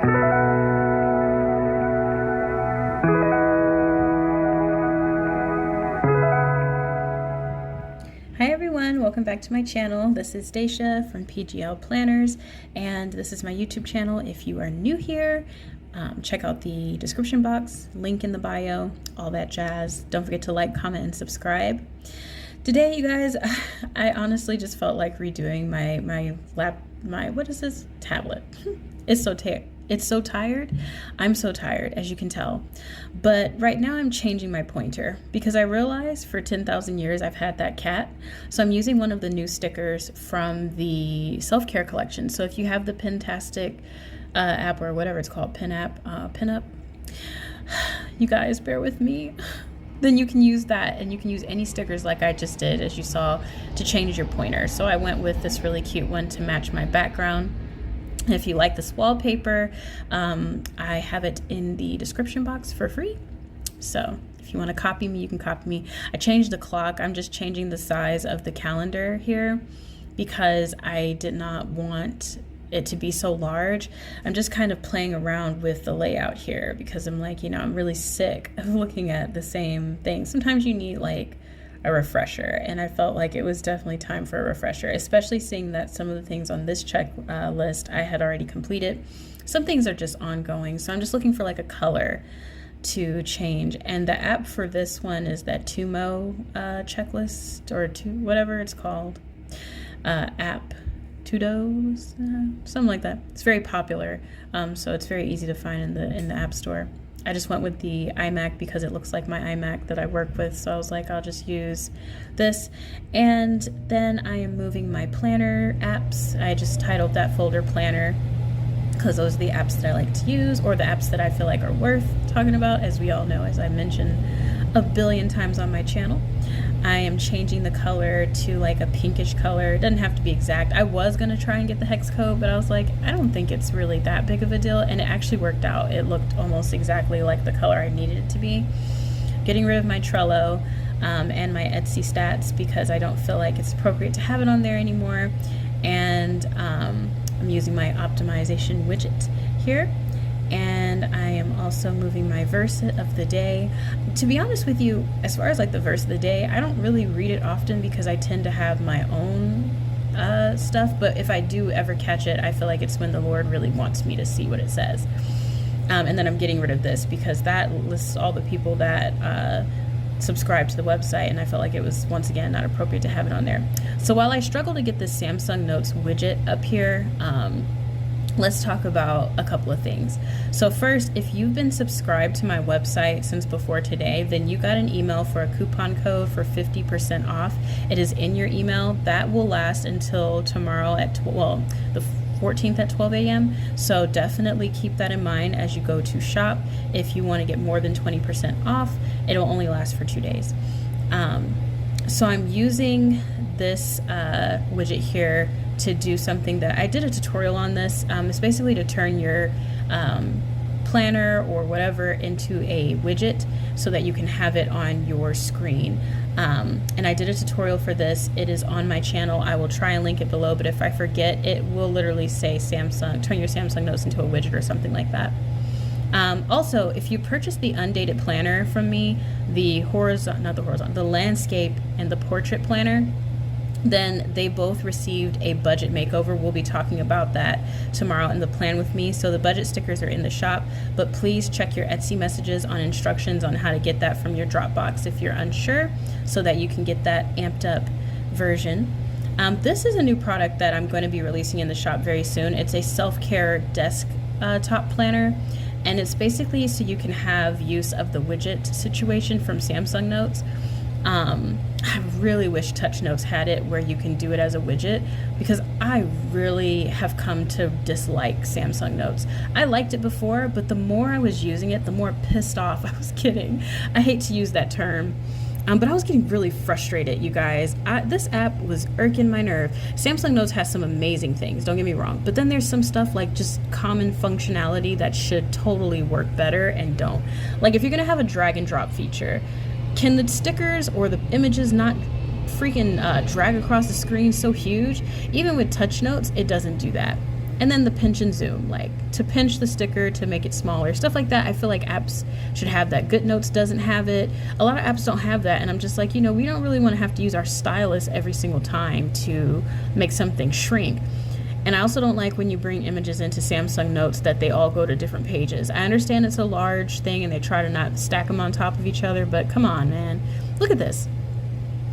Hi everyone, welcome back to my channel. This is Daisha from PGL Planners, and this is my YouTube channel. If you are new here, check out the description box, link in the bio, all that jazz. Don't forget to like, comment, and subscribe. Today, you guys, I honestly just felt like redoing my what is this? Tablet. It's so tired. I'm so tired, as you can tell. But right now I'm changing my pointer because I realized for 10,000 years I've had that cat. So I'm using one of the new stickers from the self-care collection. So if you have the Pintastic app, or whatever it's called, Pinup, you guys bear with me. Then you can use that, and you can use any stickers like I just did, as you saw, to change your pointer. So I went with this really cute one to match my background. If you like this wallpaper, I have it in the description box for free. So if you want to copy me, you can copy me. I changed the clock. I'm just changing the size of the calendar here because I did not want it to be so large. I'm just kind of playing around with the layout here because I'm like, I'm really sick of looking at the same thing. Sometimes you need like a refresher, and I felt like it was definitely time for a refresher, especially seeing that some of the things on this list I had already completed. Some things are just ongoing, so I'm just looking for like a color to change. And the app for this one is that Tumo checklist, or whatever it's called, app. Tudos, something like that. It's very popular, so it's very easy to find in the App Store. I just went with the iMac because it looks like my iMac that I work with, so I was like, I'll just use this. And then I am moving my planner apps. I just titled that folder Planner because those are the apps that I like to use, or the apps that I feel like are worth talking about, as we all know, as I mentioned a billion times on my channel. I am changing the color to like a pinkish color. It doesn't have to be exact. I was gonna try and get the hex code, but I was like, I don't think it's really that big of a deal, and it actually worked out. It looked almost exactly like the color I needed it to be. Getting rid of my Trello and my Etsy stats because I don't feel like it's appropriate to have it on there anymore. And I'm using my optimization widget here. And I am also moving my verse of the day. To be honest with you, as far as like the verse of the day, I don't really read it often because I tend to have my own stuff. But if I do ever catch it, I feel like it's when the Lord really wants me to see what it says. And then I'm getting rid of this because that lists all the people that subscribe to the website, and I felt like it was, once again, not appropriate to have it on there. So while I struggle to get this Samsung Notes widget up here, let's talk about a couple of things. So first, if you've been subscribed to my website since before today, then you got an email for a coupon code for 50% off. It is in your email. That will last until tomorrow at, the 14th at 12 a.m. So definitely keep that in mind as you go to shop. If you want to get more than 20% off, it'll only last for 2 days. So I'm using this widget here to do something that I did a tutorial on this. It's basically to turn your planner or whatever into a widget so that you can have it on your screen. And I did a tutorial for this. It is on my channel. I will try and link it below, but if I forget, it will literally say turn your Samsung Notes into a widget or something like that. Also, if you purchase the undated planner from me, the landscape and the portrait planner, then they both received a budget makeover. We'll be talking about that tomorrow in the plan with me. So the budget stickers are in the shop, but please check your Etsy messages on instructions on how to get that from your Dropbox if you're unsure, so that you can get that amped up version. This is a new product that I'm going to be releasing in the shop very soon. It's a self-care desk top planner, and it's basically so you can have use of the widget situation from Samsung Notes. I really wish Touch Notes had it where you can do it as a widget, because I really have come to dislike Samsung Notes. I liked it before, but the more I was using it, the more pissed off I was getting. I hate to use that term. But I was getting really frustrated, you guys. This app was irking my nerve. Samsung Notes has some amazing things, don't get me wrong. But then there's some stuff like just common functionality that should totally work better and don't. Like if you're gonna have a drag and drop feature, can the stickers or the images not freaking drag across the screen so huge? Even with Touch Notes, it doesn't do that. And then the pinch and zoom, like to pinch the sticker to make it smaller, stuff like that. I feel like apps should have that. GoodNotes doesn't have it. A lot of apps don't have that. And I'm just like, we don't really want to have to use our stylus every single time to make something shrink. And I also don't like when you bring images into Samsung Notes that they all go to different pages. I understand it's a large thing and they try to not stack them on top of each other, but come on, man. Look at this.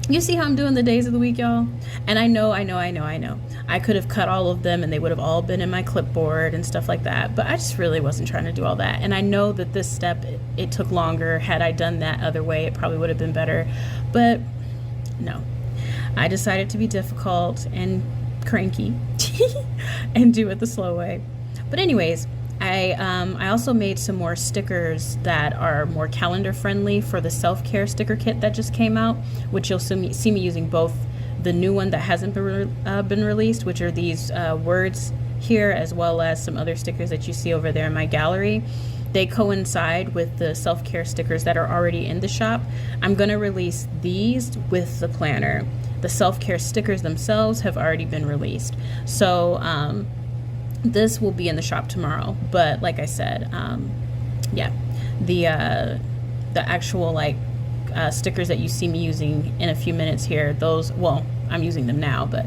You see how I'm doing the days of the week, y'all? And I know. I could have cut all of them and they would have all been in my clipboard and stuff like that, but I just really wasn't trying to do all that. And I know that this step, it took longer. Had I done that other way, it probably would have been better. But no, I decided to be difficult and cranky and do it the slow way. But anyways, I also made some more stickers that are more calendar friendly for the self-care sticker kit that just came out, which you'll see me using both the new one that hasn't been released, which are these words here, as well as some other stickers that you see over there in my gallery. They coincide with the self-care stickers that are already in the shop. I'm going to release these with the planner. The self-care stickers themselves have already been released. So this will be in the shop tomorrow. But like I said, yeah, the actual stickers that you see me using in a few minutes here, those, well, I'm using them now, but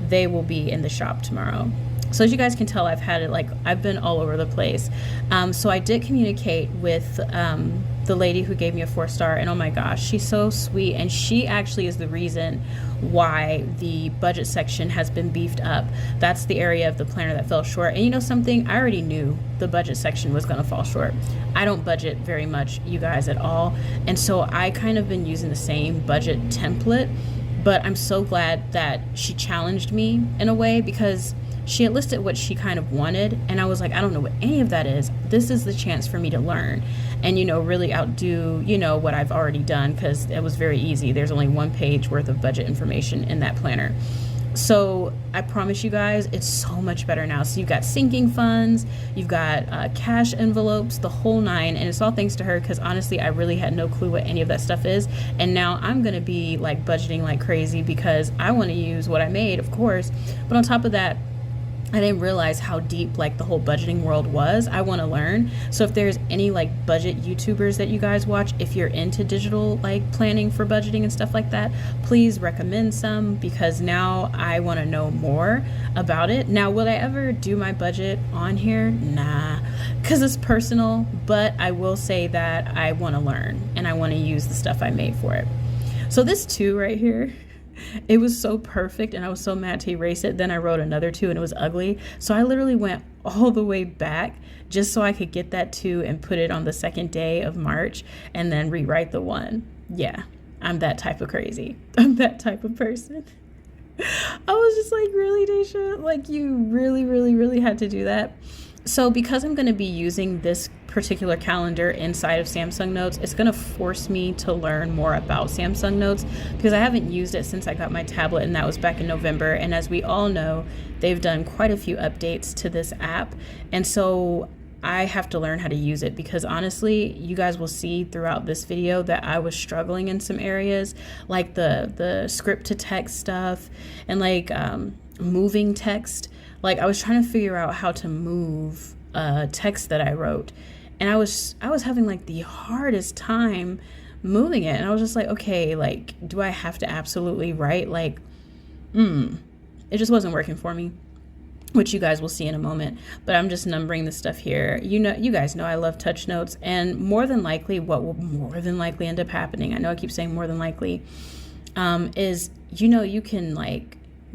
they will be in the shop tomorrow. So as you guys can tell, I've been all over the place. So I did communicate with the lady who gave me a 4-star, and oh my gosh, she's so sweet, and she actually is the reason why the budget section has been beefed up. That's the area of the planner that fell short. And you know something? I already knew the budget section was going to fall short. I don't budget very much, you guys, at all. And so I kind of been using the same budget template, but I'm so glad that she challenged me in a way, because she had listed what she kind of wanted, and I was like, I don't know what any of that is. This is the chance for me to learn and, really outdo, what I've already done, because it was very easy. There's only 1 page worth of budget information in that planner. So I promise you guys, it's so much better now. So you've got sinking funds, you've got cash envelopes, the whole 9, and it's all thanks to her, because honestly, I really had no clue what any of that stuff is. And now I'm going to be budgeting like crazy, because I want to use what I made, of course. But on top of that, I didn't realize how deep the whole budgeting world was. I want to learn. So if there's any budget YouTubers that you guys watch, if you're into digital planning for budgeting and stuff like that, please recommend some, because now I want to know more about it. Now, will I ever do my budget on here? Nah, because it's personal, but I will say that I want to learn and I want to use the stuff I made for it. So this 2 right here, it was so perfect, and I was so mad to erase it. Then I wrote another 2 and it was ugly. So I literally went all the way back just so I could get that 2 and put it on the 2nd day of March and then rewrite the 1. Yeah, I'm that type of crazy. I'm that type of person. I was just like, really, Daisha? You really, really, really had to do that? So because I'm going to be using this particular calendar inside of Samsung Notes, it's going to force me to learn more about Samsung Notes, because I haven't used it since I got my tablet, and that was back in November. And as we all know, they've done quite a few updates to this app. And so I have to learn how to use it, because honestly, you guys will see throughout this video that I was struggling in some areas, like the script to text stuff and moving text. I was trying to figure out how to move text that I wrote, and I was having the hardest time moving it. And I was just like, okay, do I have to absolutely write? It just wasn't working for me, which you guys will see in a moment. But I'm just numbering the stuff here. You guys know I love touch notes, and more than likely, what will more than likely end up happening, I know I keep saying more than likely, is you can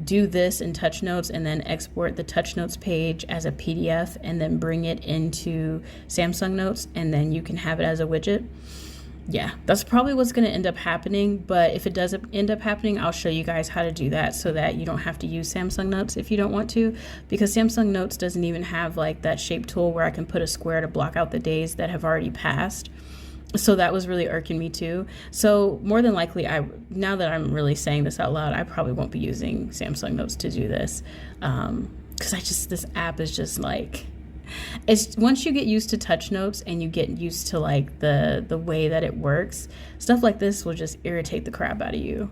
do this in touch notes and then export the touch notes page as a PDF and then bring it into Samsung Notes, and then you can have it as a widget. Yeah, that's probably what's going to end up happening. But if it does end up happening, I'll show you guys how to do that so that you don't have to use Samsung Notes if you don't want to, because Samsung Notes doesn't even have that shape tool where I can put a square to block out the days that have already passed. So that was really irking me too. So more than likely, now that I'm really saying this out loud, I probably won't be using Samsung Notes to do this, because this app is just it's once you get used to touch notes and you get used to the way that it works, stuff like this will just irritate the crap out of you.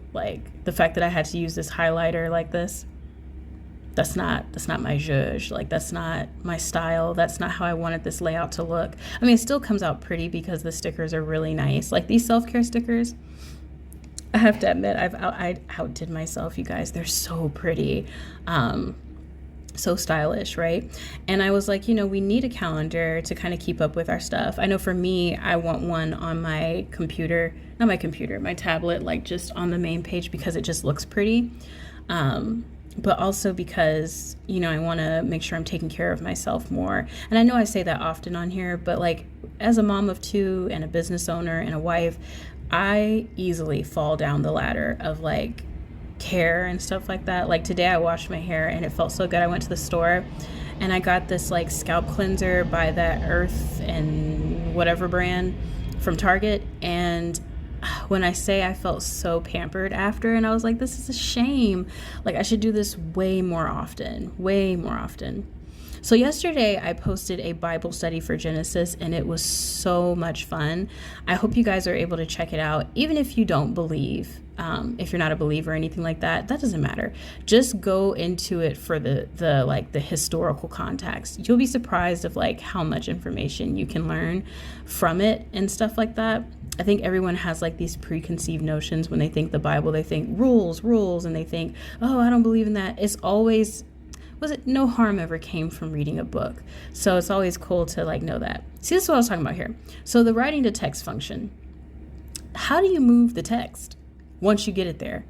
The fact that I had to use this highlighter like this. that's not my zhuzh. Like, that's not my style. That's not how I wanted this layout to look. I mean, it still comes out pretty because the stickers are really nice. Like these self-care stickers, I have to admit, I outdid myself, you guys. They're so pretty. So stylish, right? And I was like, we need a calendar to kind of keep up with our stuff. I know for me, I want one on my computer, not my computer, my tablet, like just on the main page because it just looks pretty. But also because, I want to make sure I'm taking care of myself more. And I know I say that often on here, but like as a mom of two and a business owner and a wife, I easily fall down the ladder of like care and stuff like that. Like today I washed my hair and it felt so good. I went to the store and I got this like scalp cleanser by that Earth and whatever brand from Target, and when I say I felt so pampered after, and I was like, this is a shame. Like I should do this way more often. So yesterday I posted a Bible study for Genesis and it was so much fun. I hope you guys are able to check it out. Even if you don't believe, if you're not a believer or anything like that, that doesn't matter. Just go into it for the historical context. You'll be surprised of like how much information you can learn from it and stuff like that. I think everyone has like these preconceived notions when they think the Bible. They think rules, and they think, oh, I don't believe in that. It's always, no harm ever came from reading a book. So it's always cool to like know that. See, this is what I was talking about here. So the writing to text function, how do you move the text once you get it there?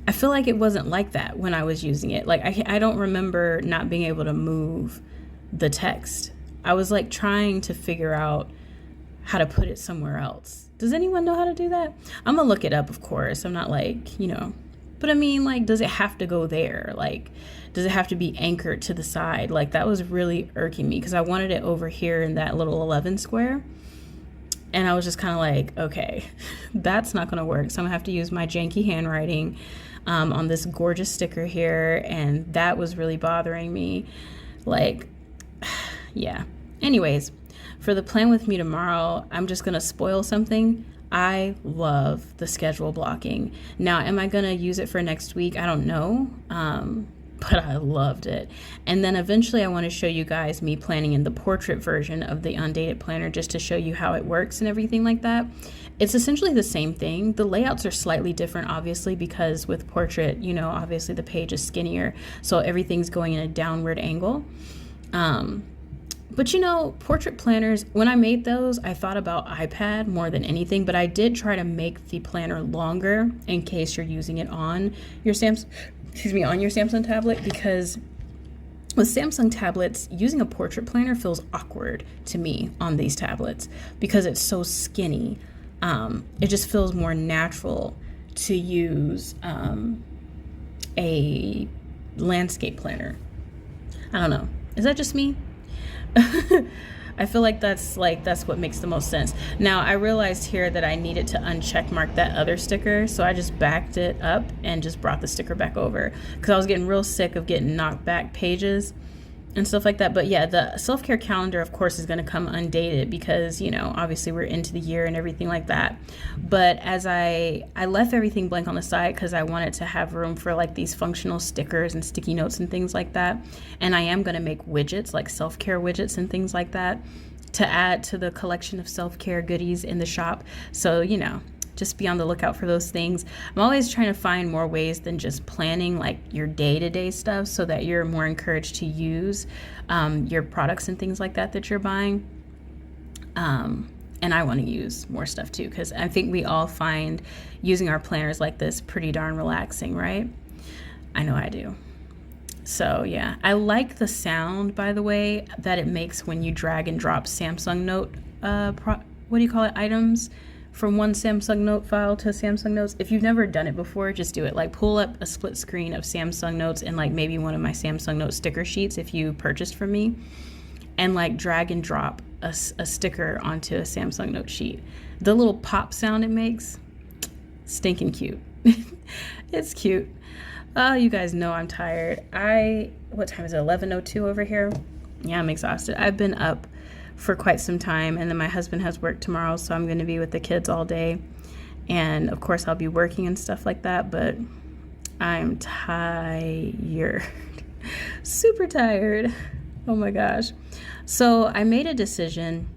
I feel like it wasn't like that when I was using it. Like I don't remember not being able to move the text. I was like trying to figure out how to put it somewhere else. Does anyone know how to do that? I'm gonna look it up, of course. I'm not like, but I mean, like, does it have to go there? Like, does it have to be anchored to the side? Like, that was really irking me because I wanted it over here in that little 11 square. And I was just kind of like, okay, that's not gonna work. So I'm gonna have to use my janky handwriting on this gorgeous sticker here. And that was really bothering me. Like, yeah. Anyways, for the plan with me tomorrow, I'm just going to spoil something. I love the schedule blocking. Now, am I going to use it for next week? I don't know, but I loved it. And then eventually I want to show you guys me planning in the portrait version of the Undated Planner just to show you how it works and everything like that. It's essentially the same thing. The layouts are slightly different, obviously, because with portrait, obviously the page is skinnier, so everything's going in a downward angle. But portrait planners, when I made those, I thought about iPad more than anything, but I did try to make the planner longer in case you're using it on your Samsung tablet, because with Samsung tablets, using a portrait planner feels awkward to me on these tablets because it's so skinny. It just feels more natural to use a landscape planner. I don't know. Is that just me? I feel like that's what makes the most sense. Now, I realized here that I needed to uncheck mark that other sticker, so I just backed it up and just brought the sticker back over because I was getting real sick of getting knocked back pages and stuff like that. But yeah, the self-care calendar, of course, is going to come undated because, obviously we're into the year and everything like that. But as I left everything blank on the side because I wanted to have room for like these functional stickers and sticky notes and things like that. And I am going to make widgets, like self-care widgets and things like that to add to the collection of self-care goodies in the shop. So, just be on the lookout for those things. I'm always trying to find more ways than just planning like your day-to-day stuff so that you're more encouraged to use your products and things like that you're buying. And I want to use more stuff too, because I think we all find using our planners like this pretty darn relaxing, right? I know I do. So yeah, I like the sound, by the way, that it makes when you drag and drop Samsung Note, items from one Samsung Note file to Samsung Notes. If you've never done it before, just do it. Like pull up a split screen of Samsung Notes and like maybe one of my Samsung Note sticker sheets if you purchased from me, and like drag and drop a sticker onto a Samsung Note sheet. The little pop sound it makes, stinking cute. It's cute. You guys know I'm tired. What time is it? 11:02 over here. Yeah, I'm exhausted. I've been up for quite some time, and then my husband has work tomorrow, so I'm going to be with the kids all day, and of course I'll be working and stuff like that. But I'm tired, super tired. Oh my gosh. So I made a decision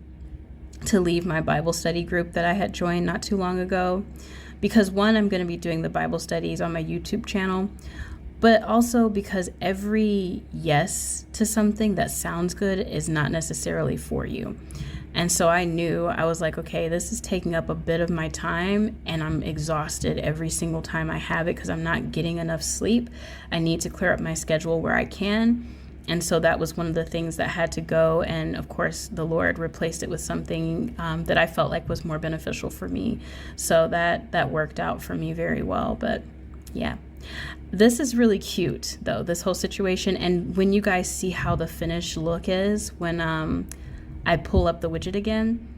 to leave my Bible study group that I had joined not too long ago because one, I'm going to be doing the Bible studies on my YouTube channel, but also because every yes to something that sounds good is not necessarily for you. And so I knew, I was like, okay, this is taking up a bit of my time and I'm exhausted every single time I have it because I'm not getting enough sleep. I need to clear up my schedule where I can. And so that was one of the things that had to go. And of course, the Lord replaced it with something that I felt like was more beneficial for me. So that worked out for me very well. But yeah. This is really cute, though, this whole situation. And when you guys see how the finished look is, when I pull up the widget again,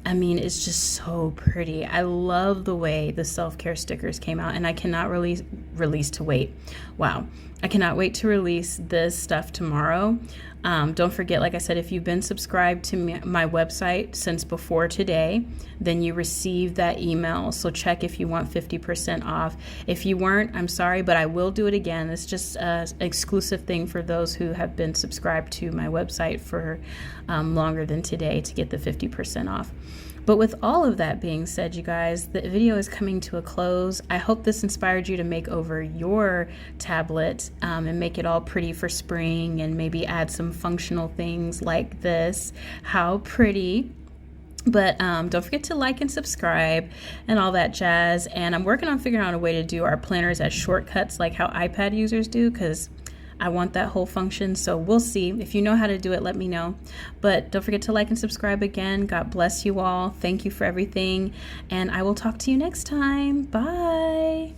I mean, it's just so pretty. I love the way the self-care stickers came out, and I cannot release to wait. Wow. I cannot wait to release this stuff tomorrow. Don't forget, like I said, if you've been subscribed to my website since before today, then you receive that email. So check if you want 50% off. If you weren't, I'm sorry, but I will do it again. It's just an exclusive thing for those who have been subscribed to my website for longer than today to get the 50% off. But with all of that being said, you guys, the video is coming to a close. I hope this inspired you to make over your tablet and make it all pretty for spring and maybe add some functional things like this. How pretty. But don't forget to like and subscribe and all that jazz. And I'm working on figuring out a way to do our planners as shortcuts like how iPad users do, because I want that whole function. So we'll see. If you know how to do it, let me know. But don't forget to like and subscribe again. God bless you all. Thank you for everything. And I will talk to you next time. Bye.